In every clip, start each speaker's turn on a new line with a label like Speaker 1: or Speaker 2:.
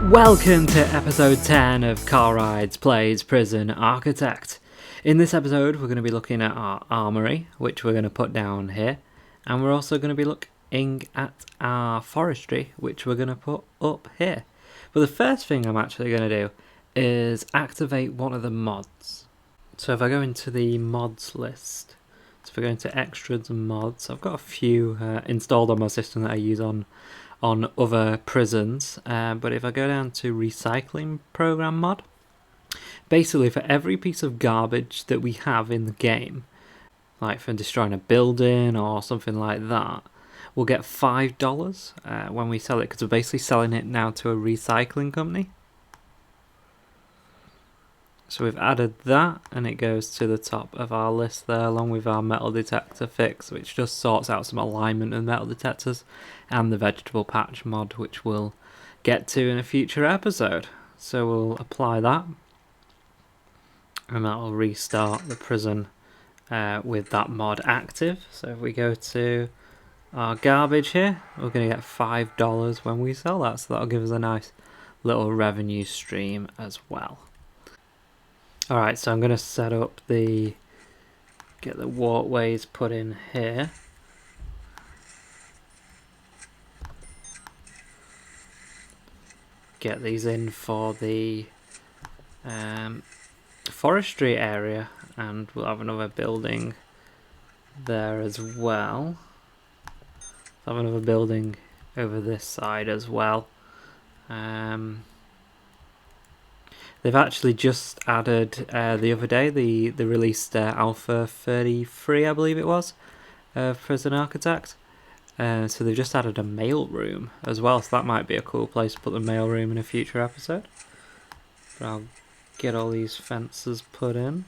Speaker 1: Welcome to episode 10 of CarlRyds Plays Prison Architect. In this episode we're going to be looking at our armory, which we're going to put down here, and we're also going to be looking at our forestry, which we're going to put up here. But the first thing I'm actually going to do is activate one of the mods. So if I go into the mods list, so if I go into extras and mods, I've got a few installed on my system that I use on other prisons, but if I go down to recycling program mod, basically for every piece of garbage that we have in the game, like for destroying a building or something like that, we'll get $5 when we sell it, because we're basically selling it now to a recycling company. So we've added that, and it goes to the top of our list there, along with our metal detector fix, which just sorts out some alignment of metal detectors, and the vegetable patch mod, which we'll get to in a future episode. So we'll apply that, and that will restart the prison with that mod active. So if we go to our garbage here, we're going to get $5 when we sell that, so that'll give us a nice little revenue stream as well. Alright, so I'm going to set up get the walkways put in here. Get these in for the forestry area, and we'll have another building there as well. We'll have another building over this side as well. They've actually just added, the other day, they released Alpha 33, I believe it was, of Prison Architect. So they've just added a mail room as well, so that might be a cool place to put the mail room in a future episode. But I'll get all these fences put in.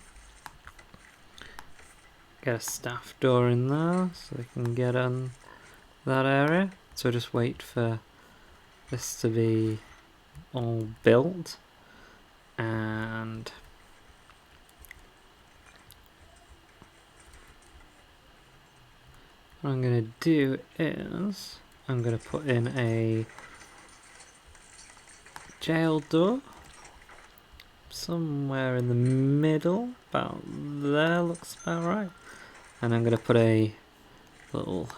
Speaker 1: Get a staff door in there, so they can get in that area. So just wait for this to be all built. And what I'm going to do is I'm going to put in a jail door somewhere in the middle, about there, looks about right. And I'm going to put a little,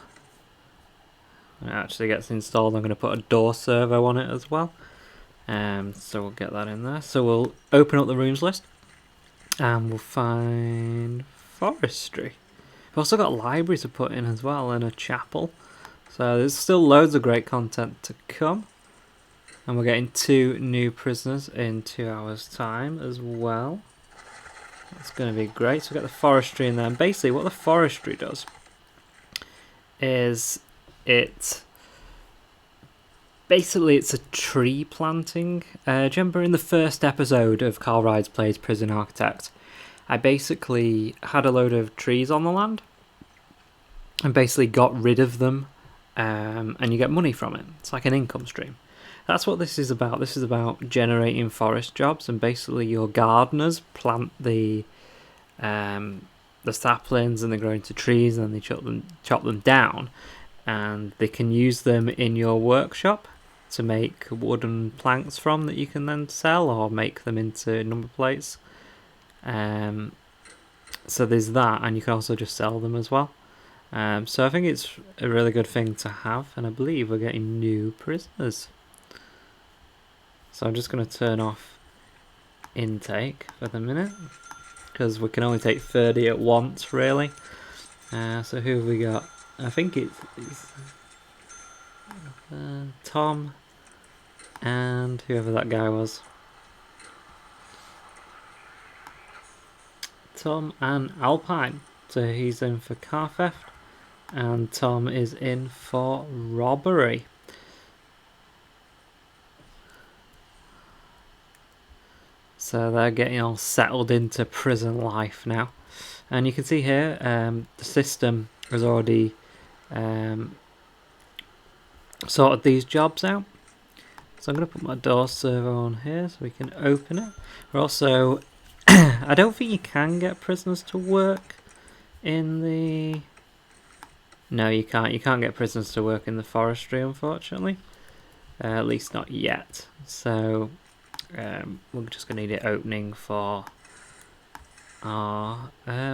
Speaker 1: when it actually gets installed, I'm going to put a door servo on it as well. So we'll get that in there. So we'll open up the rooms list and we'll find forestry. We've also got libraries to put in as well, and a chapel. So there's still loads of great content to come. And we're getting 2 new prisoners in 2 hours time as well. That's going to be great. So we've got the forestry in there. And basically what the forestry does is basically it's a tree planting. Do you remember in the first episode of CarlRyds Plays Prison Architect, I basically had a load of trees on the land and basically got rid of them, and you get money from it. It's like an income stream. That's what this is about. This is about generating forest jobs, and basically your gardeners plant the saplings and they grow into trees, and then they chop them down, and they can use them in your workshop to make wooden planks from that you can then sell or make them into number plates. So there's that, and you can also just sell them as well. So I think it's a really good thing to have, and I believe we're getting new prisoners. So I'm just going to turn off intake for the minute, because we can only take 30 at once, really. So who have we got? I think it's Tom and whoever that guy was. Tom and Alpine. So he's in for car theft, and Tom is in for robbery. So they're getting all settled into prison life now. And you can see here, the system has already sorted these jobs out. So I'm going to put my door servo on here so we can open it. We're also, I don't think you can get prisoners to work in No, you can't. You can't get prisoners to work in the forestry, unfortunately. at least not yet. So we're just going to need it opening for our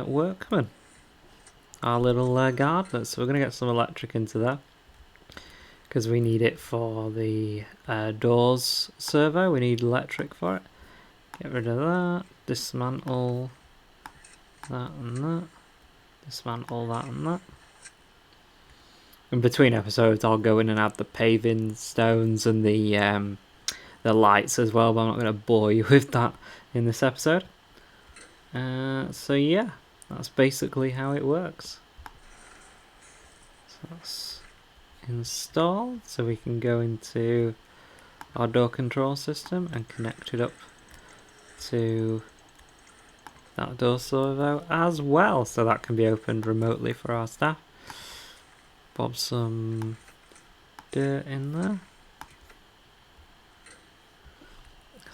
Speaker 1: workmen, our little gardeners. So we're going to get some electric into there, because we need it for the doors servo. We need electric for it. Get rid of that. Dismantle that and that. Dismantle that and that. In between episodes, I'll go in and add the paving stones and the lights as well, but I'm not going to bore you with that in this episode. So yeah, that's basically how it works. So that's installed, so we can go into our door control system and connect it up to that door servo as well, so that can be opened remotely for our staff. Bob some dirt in there.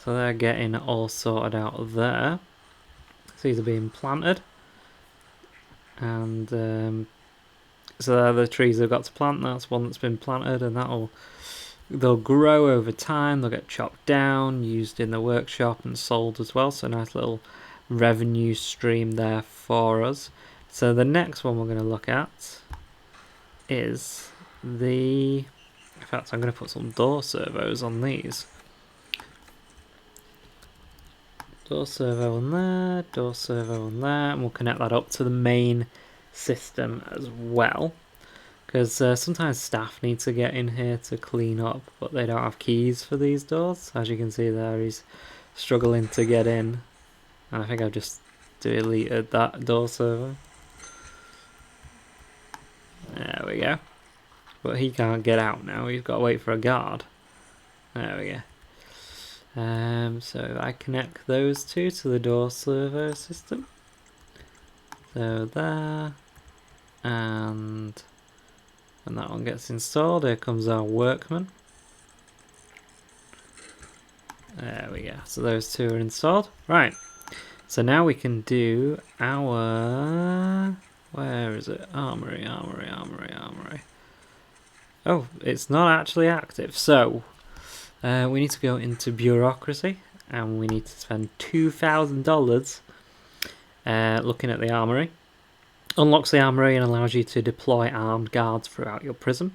Speaker 1: So they're getting all sorted out there. So these are being planted. And so they're the trees they've got to plant. That's one that's been planted, and they'll grow over time. They'll get chopped down, used in the workshop and sold as well. So nice little revenue stream there for us. So the next one we're going to look at is in fact, I'm going to put some door servos on these. Door servo on there, door servo on there, and we'll connect that up to the main system as well. Because sometimes staff need to get in here to clean up, but they don't have keys for these doors. As you can see there, he's struggling to get in. And I think I've just deleted that door servo. There we go. But he can't get out now, he's got to wait for a guard. There we go. So I connect those two to the door servo system. So there. And when that one gets installed, here comes our workman. There we go. So those two are installed. Right. So now we can do our... Where is it? Armory. Oh, it's not actually active. So we need to go into bureaucracy, and we need to spend $2,000 looking at the armory. Unlocks the armory and allows you to deploy armed guards throughout your prison.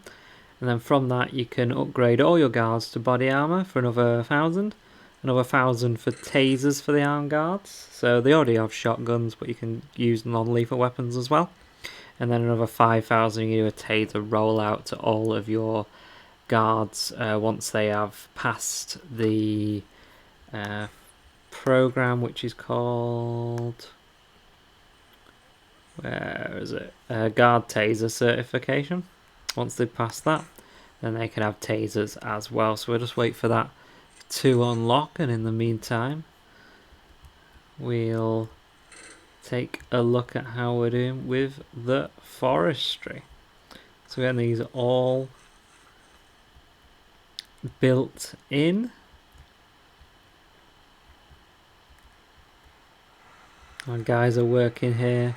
Speaker 1: And then from that you can upgrade all your guards to body armor for another 1,000. Another 1,000 for tasers for the armed guards. So they already have shotguns, but you can use non-lethal weapons as well. And then another 5,000 you do a taser rollout to all of your guards once they have passed the program, which is called... Where is it? Guard taser certification. Once they pass that, then they can have tasers as well. So we'll just wait for that to unlock, and in the meantime we'll take a look at how we're doing with the forestry. So we're getting these all built in. Our guys are working here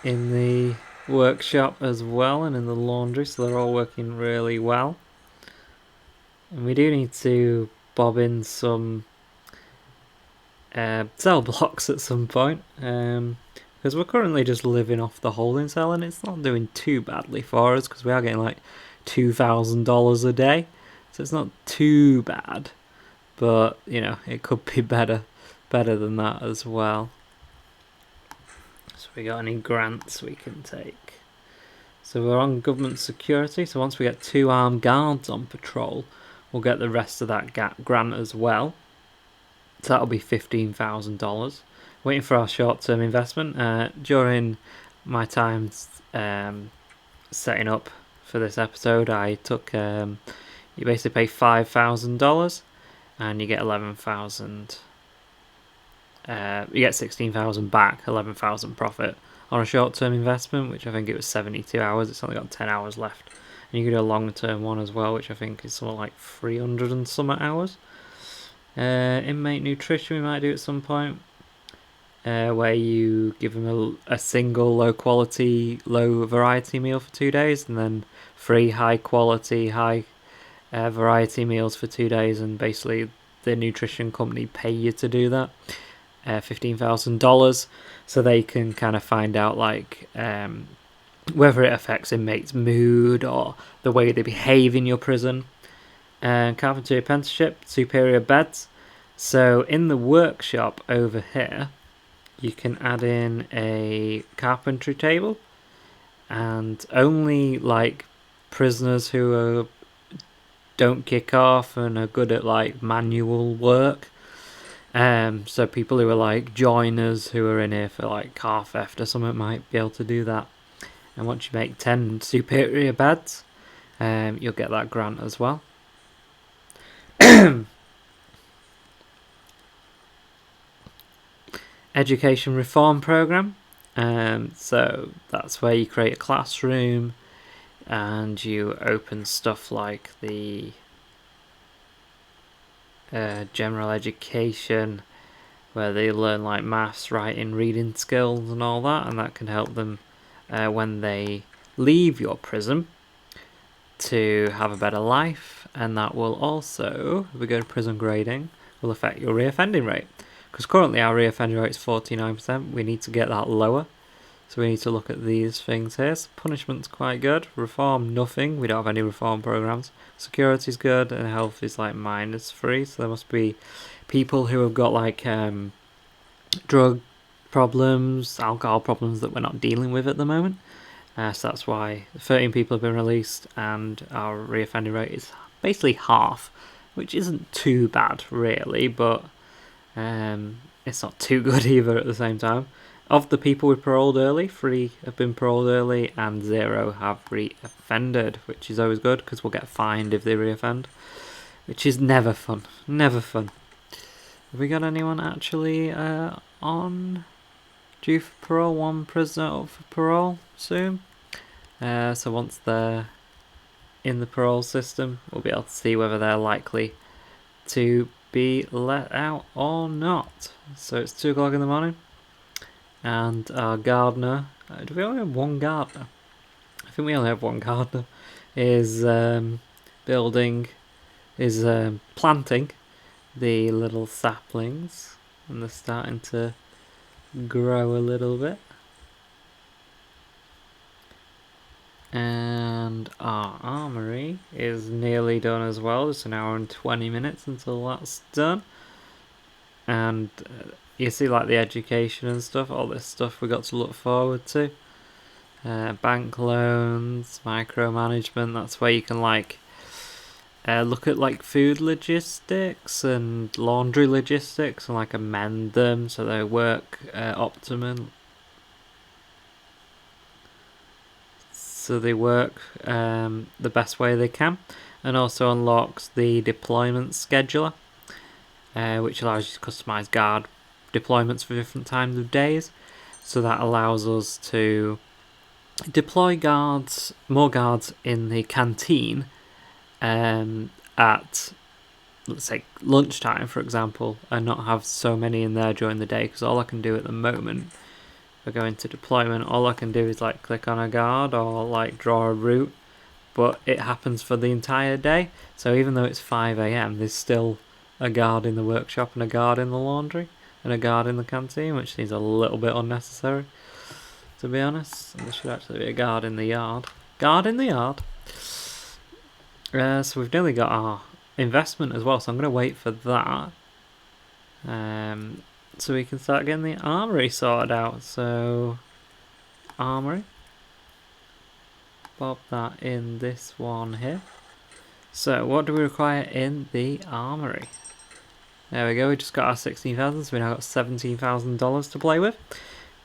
Speaker 1: in the workshop as well, and in the laundry, so they're all working really well. And we do need to bob in some cell blocks at some point, because we're currently just living off the holding cell, and it's not doing too badly for us because we are getting like $2,000 a day, so it's not too bad, but you know, it could be better than that as well. So we got any grants we can take? So we're on government security, so once we get 2 armed guards on patrol, we'll get the rest of that grant as well. So that'll be $15,000. Waiting for our short-term investment. During my time setting up for this episode, I took you basically pay $5,000 and you get 11,000. You get 16,000 back, 11,000 profit on a short-term investment, which I think it was 72 hours. It's only got 10 hours left. And you can do a long-term one as well, which I think is something like 300 and some hours. Inmate nutrition we might do at some point, where you give them a single low-quality, low-variety meal for 2 days, and then free high-quality, high variety meals for 2 days, and basically the nutrition company pay you to do that. $15,000, so they can kind of find out like whether it affects inmates' mood or the way they behave in your prison. Carpentry apprenticeship, superior beds. So in the workshop over here, you can add in a carpentry table, and only like prisoners who don't kick off and are good at like manual work. So people who are like joiners who are in here for like car theft or something might be able to do that. And once you make 10 superior beds, you'll get that grant as well. Education reform program. So that's where you create a classroom and you open stuff like the general education, where they learn like maths, writing, reading skills and all that, and that can help them when they leave your prison to have a better life. And that will also, if we go to prison grading, will affect your reoffending rate, because currently our reoffending rate is 49%. We need to get that lower, so we need to look at these things here. So punishment's quite good. Reform, nothing. We don't have any reform programs. Security's good, and health is like -3. So there must be people who have got like drug problems, alcohol problems that we're not dealing with at the moment. So that's why 13 people have been released, and our reoffending rate is basically half, which isn't too bad really, but it's not too good either at the same time. Of the people we paroled early, 3 have been paroled early and 0 have reoffended, which is always good because we'll get fined if they reoffend, which is never fun. Never fun. Have we got anyone actually on due for parole? 1 prisoner up for parole soon. So once they're in the parole system, we'll be able to see whether they're likely to be let out or not. So it's 2 o'clock in the morning. And our gardener, do we only have 1 gardener? I think we only have 1 gardener, is planting the little saplings, and they're starting to grow a little bit. And our armory is nearly done as well. It's 1 hour and 20 minutes until that's done. And you see like the education and stuff, all this stuff we got to look forward to. Bank loans, micromanagement, that's where you can like look at like food logistics and laundry logistics and like amend them so they work optimum. So they work the best way they can, and also unlocks the deployment scheduler, which allows you to customize guard deployments for different times of days. So that allows us to deploy more guards in the canteen at, let's say, lunchtime, for example, and not have so many in there during the day, because all I can do at the moment, if I go into deployment, all I can do is like click on a guard or like draw a route, but it happens for the entire day. So even though it's 5 AM, there's still a guard in the workshop and a guard in the laundry and a guard in the canteen, which seems a little bit unnecessary, to be honest. There should actually be a guard in the yard. Guard in the yard. So we've nearly got our investment as well, so I'm going to wait for that. So we can start getting the armory sorted out. So, armory. Bob that in this one here. So, what do we require in the armory? There we go, we just got our 16,000, so we now got $17,000 to play with,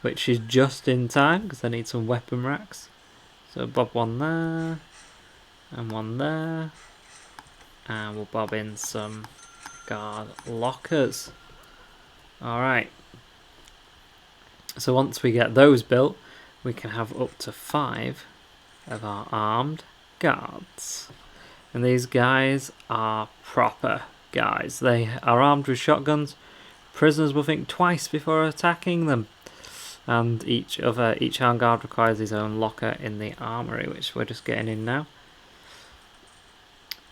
Speaker 1: which is just in time, because I need some weapon racks. So, bob one there, and one there, and we'll bob in some guard lockers. Alright, so once we get those built, we can have up to 5 of our armed guards. And these guys are proper guys. They are armed with shotguns. Prisoners will think twice before attacking them. And each armed guard requires his own locker in the armory, which we're just getting in now.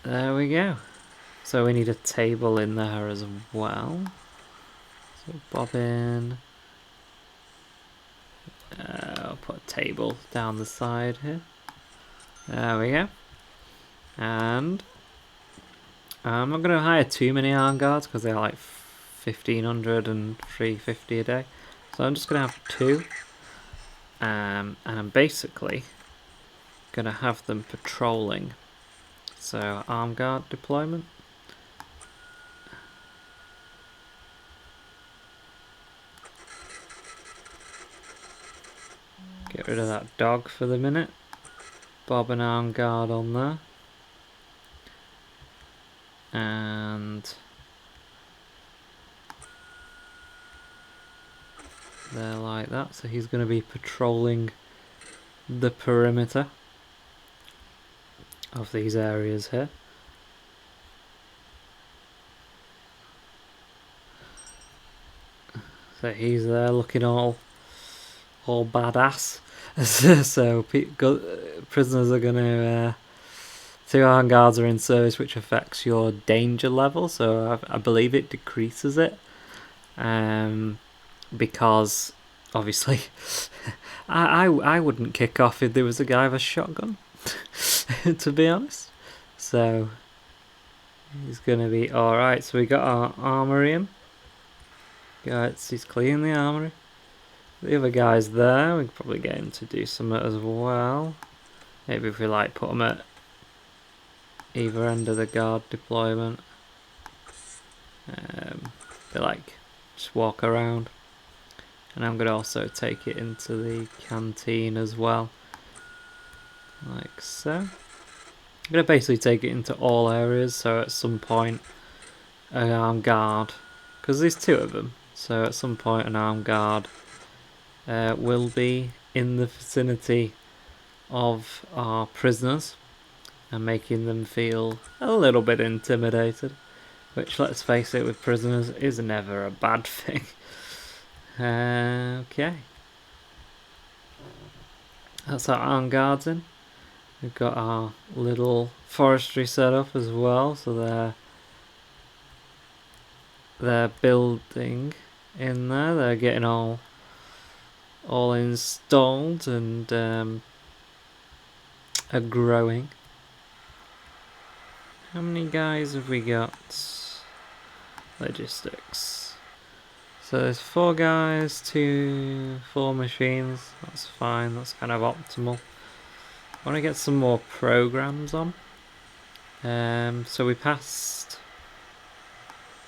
Speaker 1: There we go. So we need a table in there as well. So bob in. I'll put a table down the side here. There we go. And I'm not going to hire too many armed guards because they're like 1,500 and 350 a day. So I'm just going to have 2. And I'm basically going to have them patrolling. So armed guard deployment. Get rid of that dog for the minute. Bob an armed guard on there. And they're like that, so he's going to be patrolling the perimeter of these areas here. So he's there looking all badass. So prisoners are going to 2 armed guards are in service, which affects your danger level, so I believe it decreases it. Because obviously I wouldn't kick off if there was a guy with a shotgun, to be honest. So he's gonna be alright. So we got our armory in. Guys, he's cleaning the armory. The other guy's there. We can probably get him to do some as well. Maybe if we like put him at either end of the guard deployment. They like just walk around. And I'm going to also take it into the canteen as well. Like so. I'm going to basically take it into all areas, so at some point an armed guard, because there's 2 of them, so at some point an armed guard will be in the vicinity of our prisoners and making them feel a little bit intimidated, which, let's face it, with prisoners is never a bad thing. Okay, that's our armed guards in. We've got our little forestry set up as well, so they're building in there. They're getting all installed and are growing. How many guys have we got? Logistics. So there's 4 guys, 4 machines. That's fine. That's kind of optimal. I want to get some more programs on. So we passed.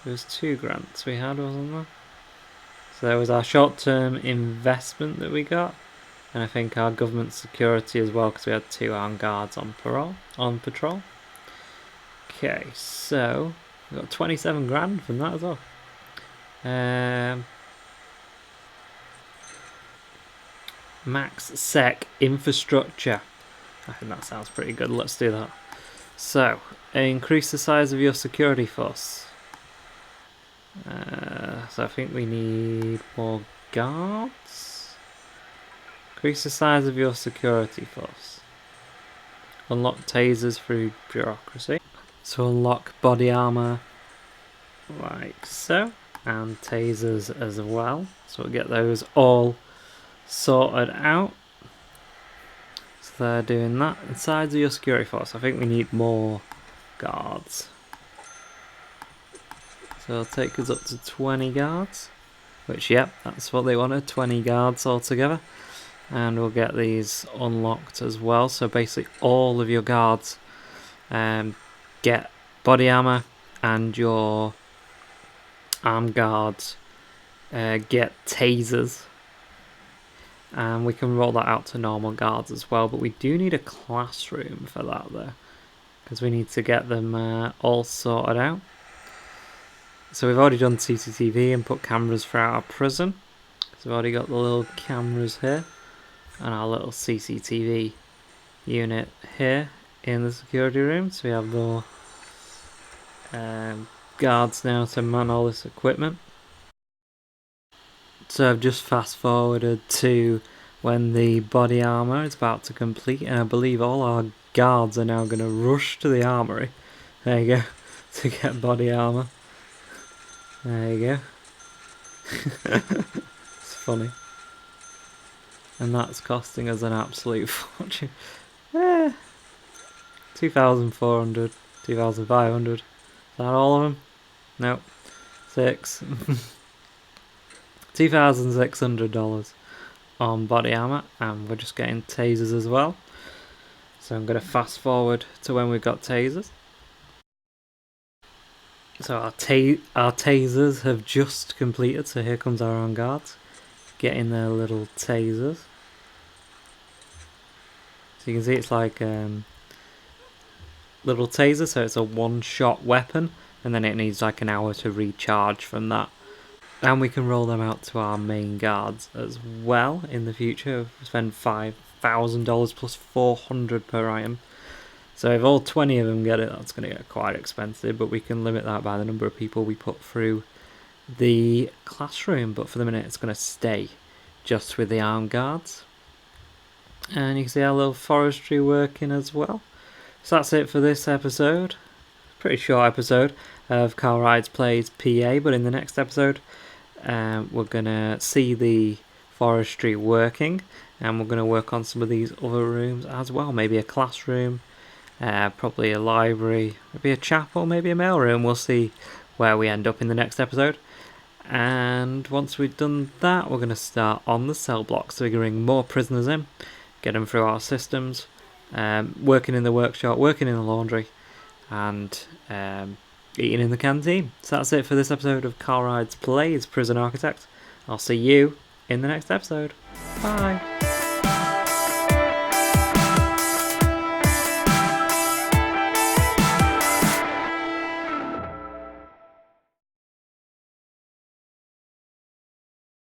Speaker 1: There was 2 grants we had, wasn't there? So there was our short-term investment that we got, and I think our government security as well, because we had 2 armed guards on patrol. Okay, so we got 27 grand from that as well. Max sec infrastructure. I think that sounds pretty good. Let's do that. So, increase the size of your security force. So I think we need more guards. Increase the size of your security force. Unlock tasers through bureaucracy. So unlock body armor like so, and tasers as well. So we'll get those all sorted out. So they're doing that. And size of your security force. I think we need more guards. So it'll take us up to 20 guards. Which, yep, that's what they wanted, 20 guards altogether. And we'll get these unlocked as well. So basically all of your guards get body armor, and your armed guards get tasers. And we can roll that out to normal guards as well. But we do need a classroom for that though, because we need to get them all sorted out. So we've already done CCTV and put cameras throughout our prison. So we've already got the little cameras here and our little CCTV unit here in the security room. So we have the guards now to man all this equipment. So I've just fast forwarded to when the body armor is about to complete, and I believe all our guards are now going to rush to the armory There you go. To get body armor. There you go. It's funny. And that's costing us an absolute fortune. 2,400, 2,500. Is that all of them? Nope. 6. $2,600 on body armor, and we're just getting tasers as well. So I'm going to fast forward to when we've got tasers. So our tasers have just completed, so here comes our armed guards getting their little tasers. So you can see it's like little taser, so it's a one-shot weapon, and then it needs like an hour to recharge from that. And we can roll them out to our main guards as well in the future. We spend $5,000 plus $400 per item. So if all 20 of them get it, that's going to get quite expensive, but we can limit that by the number of people we put through the classroom. But for the minute, it's going to stay just with the armed guards. And you can see our little forestry working as well. So that's it for this episode. Pretty short episode of CarlRyds Plays PA, but in the next episode, we're going to see the forestry working, and we're going to work on some of these other rooms as well. Maybe a classroom, probably a library, maybe a chapel, maybe a mailroom. We'll see where we end up in the next episode. And once we've done that, we're going to start on the cell block, so we can bring more prisoners in, get them through our systems, working in the workshop, working in the laundry, and eating in the canteen. So that's it for this episode of CarlRyds Plays Prison Architect. I'll see you in the next episode. Bye!